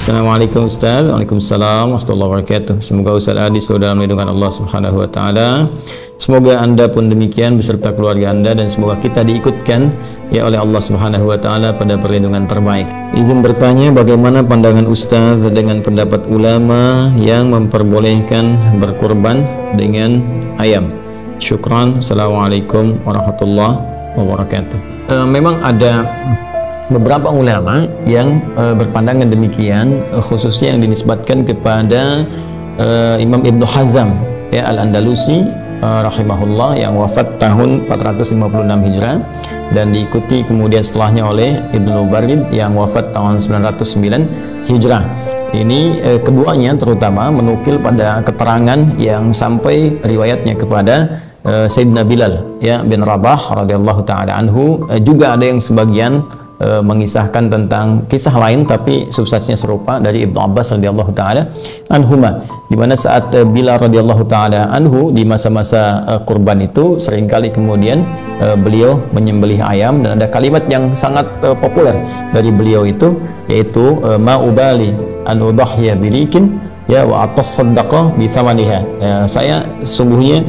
Assalamualaikum Ustaz. Waalaikumsalam warahmatullahi wabarakatuh. Semoga Ustaz Adi selalu dalam lindungan Allah Subhanahu wa taala. Semoga Anda pun demikian beserta keluarga Anda, dan semoga kita diikutkan ya oleh Allah Subhanahu wa taala pada perlindungan terbaik. Izin bertanya, bagaimana pandangan Ustaz dengan pendapat ulama yang memperbolehkan berkurban dengan ayam? Syukran. Assalamualaikum warahmatullahi wabarakatuh. Memang ada beberapa ulama yang berpandangan demikian, khususnya yang dinisbatkan kepada Imam Ibnu Hazm ya Al-Andalusi rahimahullah, yang wafat tahun 456 Hijrah, dan diikuti kemudian setelahnya oleh Ibnu Barid yang wafat tahun 909 Hijrah. Ini keduanya terutama menukil pada keterangan yang sampai riwayatnya kepada Sayyidina Bilal ya bin Rabah radhiyallahu taala anhu. Juga ada yang sebagian mengisahkan tentang kisah lain tapi substansinya serupa dari Ibnu Abbas radhiyallahu taala anhuma, di mana saat Bilal radhiyallahu taala anhu di masa-masa kurban itu seringkali kemudian beliau menyembelih ayam, dan ada kalimat yang sangat populer dari beliau itu, yaitu ma ubali an udhhiya bilikin ya wa atasaddaqa bi thamaniha. Saya sungguhnya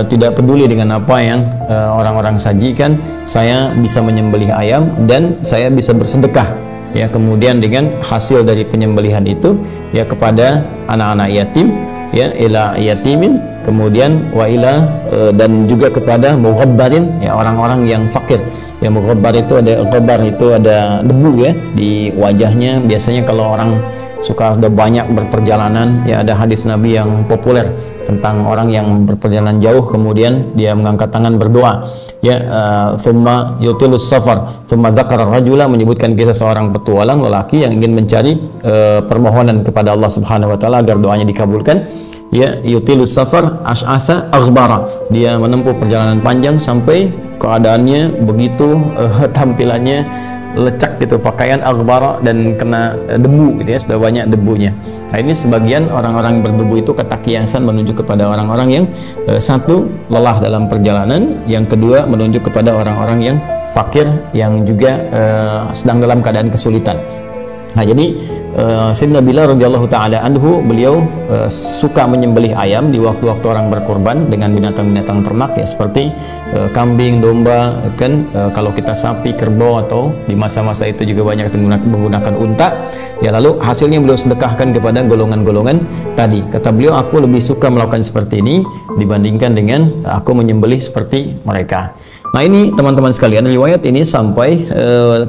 tidak peduli dengan apa yang orang-orang sajikan, saya bisa menyembelih ayam dan saya bisa bersedekah ya kemudian dengan hasil dari penyembelihan itu ya kepada anak-anak yatim ya, ila yatimin, kemudian wa ila dan juga kepada mughabbarin ya, orang-orang yang fakir. Ya, mughabbar itu ada ghabar, itu ada debu ya di wajahnya. Biasanya kalau orang suka sudah banyak berperjalanan ya, ada hadis Nabi yang populer tentang orang yang berperjalanan jauh kemudian dia mengangkat tangan berdoa ya, thumma yutilus safar thumma dzakara rajula, menyebutkan kisah seorang petualang lelaki yang ingin mencari permohonan kepada Allah Subhanahu wa taala agar doanya dikabulkan ya, yutilus safar ash'atha aghbara, dia menempuh perjalanan panjang sampai keadaannya begitu tampilannya lecak gitu, pakaian aghbara dan kena debu gitu ya, sudah banyak debunya. Nah, ini sebagian orang-orang berdebu itu kata kiasan menunjuk kepada orang-orang yang satu lelah dalam perjalanan, yang kedua menunjuk kepada orang-orang yang fakir yang juga sedang dalam keadaan kesulitan. Nah, jadi Sayyidina Bilal radhiyallahu taala anhu, beliau suka menyembelih ayam di waktu-waktu orang berkorban dengan binatang-binatang ternak ya, seperti kambing, domba kan, kalau kita sapi, kerbau, atau di masa-masa itu juga banyak menggunakan unta ya, lalu hasilnya beliau sedekahkan kepada golongan-golongan tadi. Kata beliau, aku lebih suka melakukan seperti ini dibandingkan dengan aku menyembelih seperti mereka. Nah, ini teman-teman sekalian, riwayat ini sampai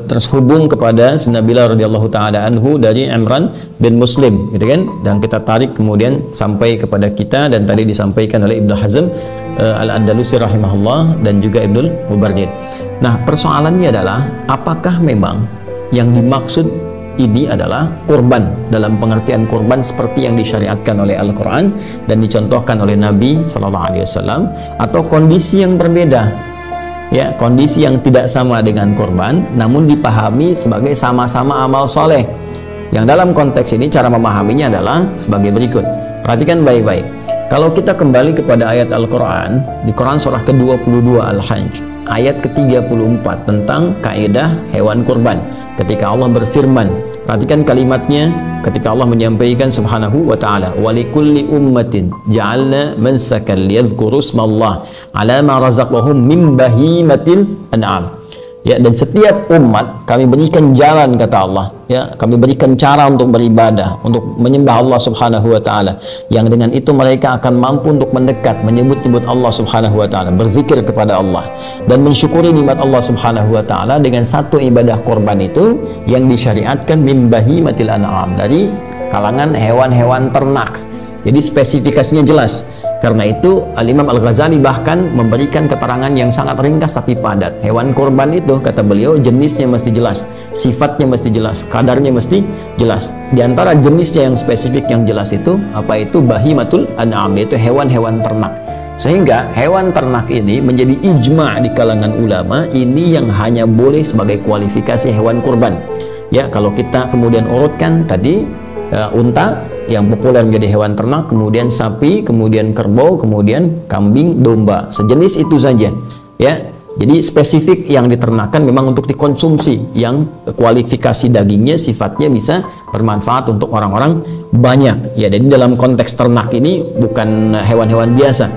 terhubung kepada Sayyidina Bilal radhiyallahu taala anhu dari Imran bin Muslim gitu kan, dan kita tarik kemudian sampai kepada kita, dan tadi disampaikan oleh Ibnu Hazm Al-Andalusi rahimahullah dan juga Ibnu Mubarrid. Nah, persoalannya adalah apakah memang yang dimaksud ini adalah kurban dalam pengertian kurban seperti yang disyariatkan oleh Al-Quran dan dicontohkan oleh Nabi Sallallahu Alaihi Wasallam, atau kondisi yang berbeda ya, kondisi yang tidak sama dengan kurban namun dipahami sebagai sama-sama amal soleh. Yang dalam konteks ini cara memahaminya adalah sebagai berikut. Perhatikan baik-baik. Kalau kita kembali kepada ayat Al-Quran, di Quran surah ke-22 Al-Hajj ayat ke-34 tentang kaidah hewan kurban, ketika Allah berfirman, perhatikan kalimatnya ketika Allah menyampaikan subhanahu wa ta'ala, walikulli ummatin ja'alna mansakan liyadhkuru ismallah ala ma razaqahum min bahimatil an'am. Ya, dan setiap umat kami berikan jalan, kata Allah ya, kami berikan cara untuk beribadah, untuk menyembah Allah Subhanahu wa taala, yang dengan itu mereka akan mampu untuk mendekat, menyebut-nyebut Allah Subhanahu wa taala, berzikir kepada Allah dan mensyukuri nikmat Allah Subhanahu wa taala dengan satu ibadah korban itu yang disyariatkan min bahimatil an'am, dari kalangan hewan-hewan ternak. Jadi spesifikasinya jelas. Karena itu Al-Imam Al-Ghazali bahkan memberikan keterangan yang sangat ringkas tapi padat. Hewan kurban itu, kata beliau, jenisnya mesti jelas, sifatnya mesti jelas, kadarnya mesti jelas. Di antara jenisnya yang spesifik yang jelas itu apa? Itu bahimatul an'am, yaitu hewan-hewan ternak. Sehingga hewan ternak ini menjadi ijma' di kalangan ulama, ini yang hanya boleh sebagai kualifikasi hewan kurban. Ya, kalau kita kemudian urutkan tadi, unta yang populer menjadi hewan ternak, kemudian sapi, kemudian kerbau, kemudian kambing, domba, sejenis itu saja ya. Jadi spesifik yang diternakan memang untuk dikonsumsi, yang kualifikasi dagingnya sifatnya bisa bermanfaat untuk orang-orang banyak. Ya, jadi dalam konteks ternak ini bukan hewan-hewan biasa.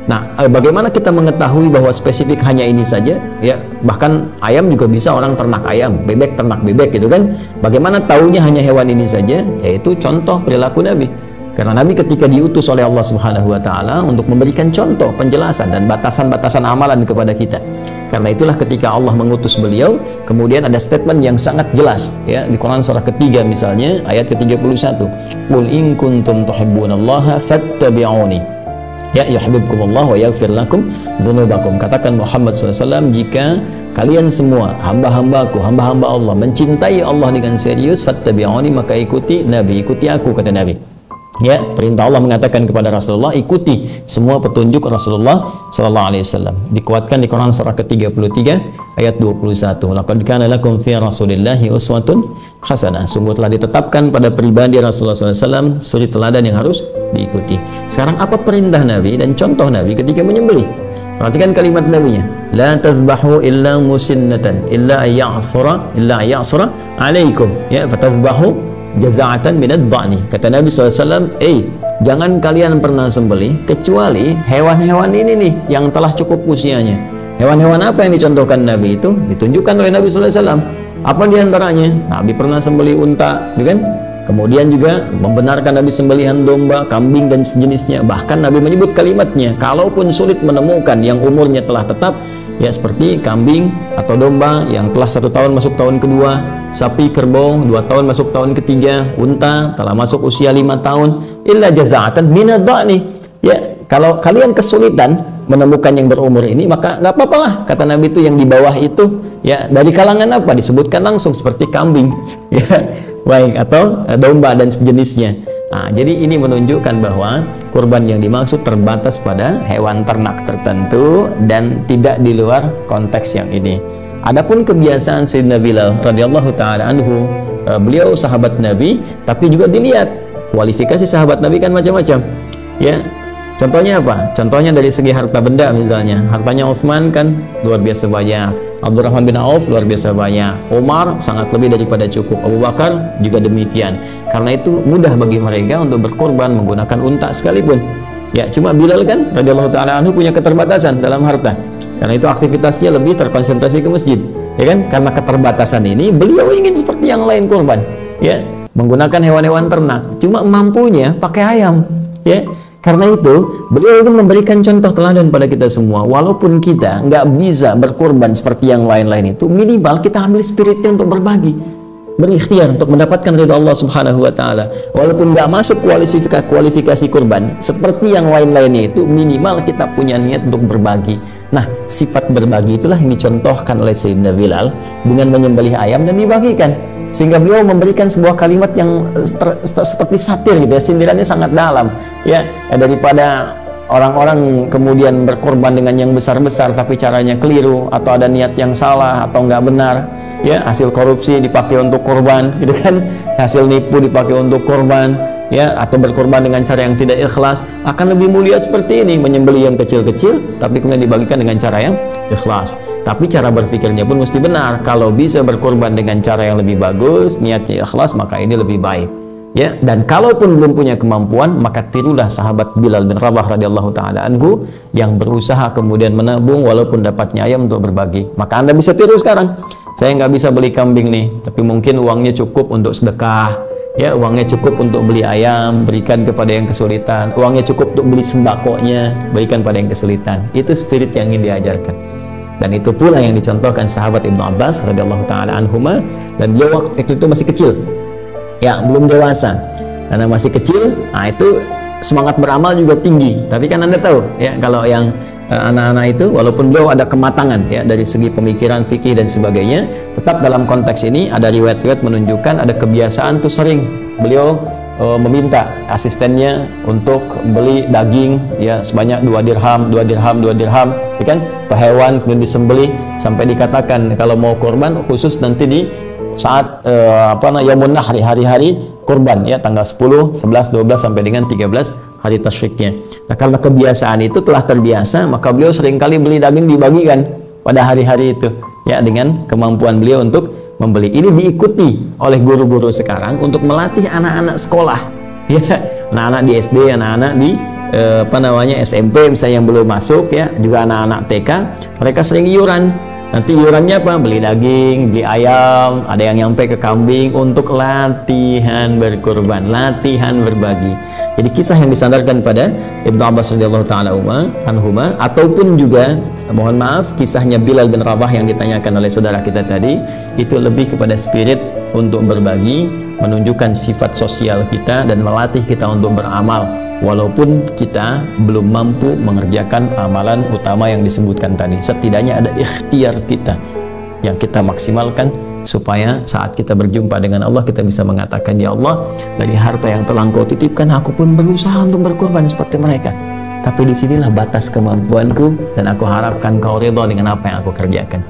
Nah, bagaimana kita mengetahui bahwa spesifik hanya ini saja? Ya, bahkan ayam juga bisa orang ternak ayam, bebek ternak bebek gitu kan. Bagaimana taunya hanya hewan ini saja? Yaitu contoh perilaku Nabi. Karena Nabi ketika diutus oleh Allah Subhanahu wa taala untuk memberikan contoh, penjelasan dan batasan-batasan amalan kepada kita. Karena itulah ketika Allah mengutus beliau, kemudian ada statement yang sangat jelas ya di Quran surah ketiga misalnya ayat ke-31. Qul in kuntum tuhibbunallaha fattabi'uni. Ya yuhibbukumullah wa yaghfir lakum dzunubakum. Katakan Muhammad SAW, jika kalian semua hamba-hambaku, hamba-hamba Allah mencintai Allah dengan serius, fattabi'uni, maka ikuti Nabi, ikuti aku, kata Nabi. Ya, perintah Allah mengatakan kepada Rasulullah, ikuti semua petunjuk Rasulullah sallallahu alaihi wasallam. Dikuatkan di Quran surah ke-33 ayat 21. Laqad kana lakum fi Rasulillahi uswatun hasanah. Sungguh telah ditetapkan pada pribadi Rasulullah sallallahu alaihi wasallam suri teladan yang harus diikuti. Sekarang apa perintah Nabi dan contoh Nabi ketika menyembelih? Perhatikan kalimat Nabi-nya. La tadhbahu illa musinnatan illa ayya'sura alaikum. Ya, fatadhbahu jaza'atan minad dha'ni. Kata Nabi SAW, jangan kalian pernah sembelih kecuali hewan-hewan ini nih yang telah cukup usianya. Hewan-hewan apa yang dicontohkan Nabi itu? Ditunjukkan oleh Nabi SAW. Apa diantaranya? Nabi pernah sembelih unta, kan? Kemudian juga membenarkan Nabi sembelihan domba, kambing dan sejenisnya. Bahkan Nabi menyebut kalimatnya, kalaupun sulit menemukan yang umurnya telah tetap, ya seperti kambing atau domba yang telah 1 tahun masuk tahun kedua, sapi kerbau 2 tahun masuk tahun ketiga, unta telah masuk usia 5 tahun, illa jaza'atan minad dha'ni. Ya, kalau kalian kesulitan menemukan yang berumur ini, maka nggak apa-apa lah, kata Nabi itu yang di bawah itu ya dari kalangan apa? Disebutkan langsung seperti kambing ya, baik, atau domba dan sejenisnya. Nah, jadi ini menunjukkan bahwa kurban yang dimaksud terbatas pada hewan ternak tertentu dan tidak di luar konteks yang ini. Adapun kebiasaan Sayyidina Bilal radhiyallahu taala anhu, beliau sahabat Nabi, tapi juga dilihat kualifikasi sahabat Nabi kan macam-macam. Ya, contohnya apa? Contohnya dari segi harta benda misalnya. Hartanya Utsman kan luar biasa banyak. Abdurrahman bin Auf luar biasa banyak. Umar sangat lebih daripada cukup. Abu Bakar juga demikian. Karena itu mudah bagi mereka untuk berkorban menggunakan unta sekalipun. Ya, cuma Bilal kan radhiyallahu taala anhu punya keterbatasan dalam harta. Karena itu aktivitasnya lebih terkonsentrasi ke masjid. Ya kan? Karena keterbatasan ini beliau ingin seperti yang lain korban. Ya, menggunakan hewan-hewan ternak. Cuma mampunya pakai ayam. Ya. Karena itu, beliau ingin memberikan contoh teladan pada kita semua. Walaupun kita nggak bisa berkorban seperti yang lain-lain itu, minimal kita ambil spiritnya untuk berbagi, berikhtiar untuk mendapatkan ridha Allah Subhanahu wa taala. Walaupun nggak masuk kualifikasi kurban seperti yang lain-lainnya itu, minimal kita punya niat untuk berbagi. Nah, sifat berbagi itulah yang dicontohkan oleh Sayyidina Bilal dengan menyembelih ayam dan dibagikan. Sehingga beliau memberikan sebuah kalimat yang seperti satir gitu ya, sindirannya sangat dalam ya, daripada orang-orang kemudian berkorban dengan yang besar-besar tapi caranya keliru atau ada niat yang salah atau nggak benar ya, hasil korupsi dipakai untuk korban gitu kan, hasil nipu dipakai untuk korban ya, atau berkorban dengan cara yang tidak ikhlas. Akan lebih mulia seperti ini, menyembelih yang kecil-kecil tapi kemudian dibagikan dengan cara yang ikhlas. Tapi cara berpikirnya pun mesti benar. Kalau bisa berkorban dengan cara yang lebih bagus, niatnya ikhlas, maka ini lebih baik ya. Dan kalaupun belum punya kemampuan, maka tirulah sahabat Bilal bin Rabah radhiyallahu taala anhu yang berusaha kemudian menabung walaupun dapatnya ayam untuk berbagi. Maka Anda bisa tiru sekarang. Saya nggak bisa beli kambing nih, tapi mungkin uangnya cukup untuk sedekah ya, uangnya cukup untuk beli ayam, berikan kepada yang kesulitan. Uangnya cukup untuk beli sembakonya, berikan pada yang kesulitan. Itu spirit yang ingin diajarkan. Dan itu pula yang dicontohkan sahabat Ibnu Abbas radhiyallahu taala anhuma, dan beliau waktu itu masih kecil. Ya, belum dewasa. Karena masih kecil, nah itu semangat beramal juga tinggi. Tapi kan Anda tahu ya, kalau yang anak-anak itu walaupun beliau ada kematangan ya dari segi pemikiran, fikih dan sebagainya, tetap dalam konteks ini ada riwayat-riwayat menunjukkan ada kebiasaan tuh sering beliau meminta asistennya untuk beli daging ya sebanyak 2 dirham ya kan, atau hewan kemudian disembelih sampai dikatakan kalau mau korban khusus nanti di saat Yaumun Nahri, hari-hari kurban ya, tanggal 10, 11, 12 sampai dengan 13 hari tasyriknya. Nah, karena kebiasaan itu telah terbiasa, maka beliau seringkali beli daging dibagikan pada hari-hari itu ya, dengan kemampuan beliau untuk membeli. Ini diikuti oleh guru-guru sekarang untuk melatih anak-anak sekolah ya, anak-anak di SD, anak-anak di SMP misalnya yang belum masuk ya, juga anak-anak TK, mereka sering iuran. Nanti iurannya apa? Beli daging, beli ayam, ada yang nyampe ke kambing untuk latihan berkurban, latihan berbagi. Jadi kisah yang disandarkan pada Ibnu Abbas radhiyallahu taala anhuma, ataupun juga mohon maaf kisahnya Bilal bin Rabah yang ditanyakan oleh saudara kita tadi, itu lebih kepada spirit untuk berbagi, menunjukkan sifat sosial kita dan melatih kita untuk beramal walaupun kita belum mampu mengerjakan amalan utama yang disebutkan tadi. Setidaknya ada ikhtiar kita yang kita maksimalkan supaya saat kita berjumpa dengan Allah kita bisa mengatakan, ya Allah, dari harta yang telah Engkau titipkan aku pun berusaha untuk berkorban seperti mereka, tapi disinilah batas kemampuanku dan aku harapkan Kau ridha dengan apa yang aku kerjakan.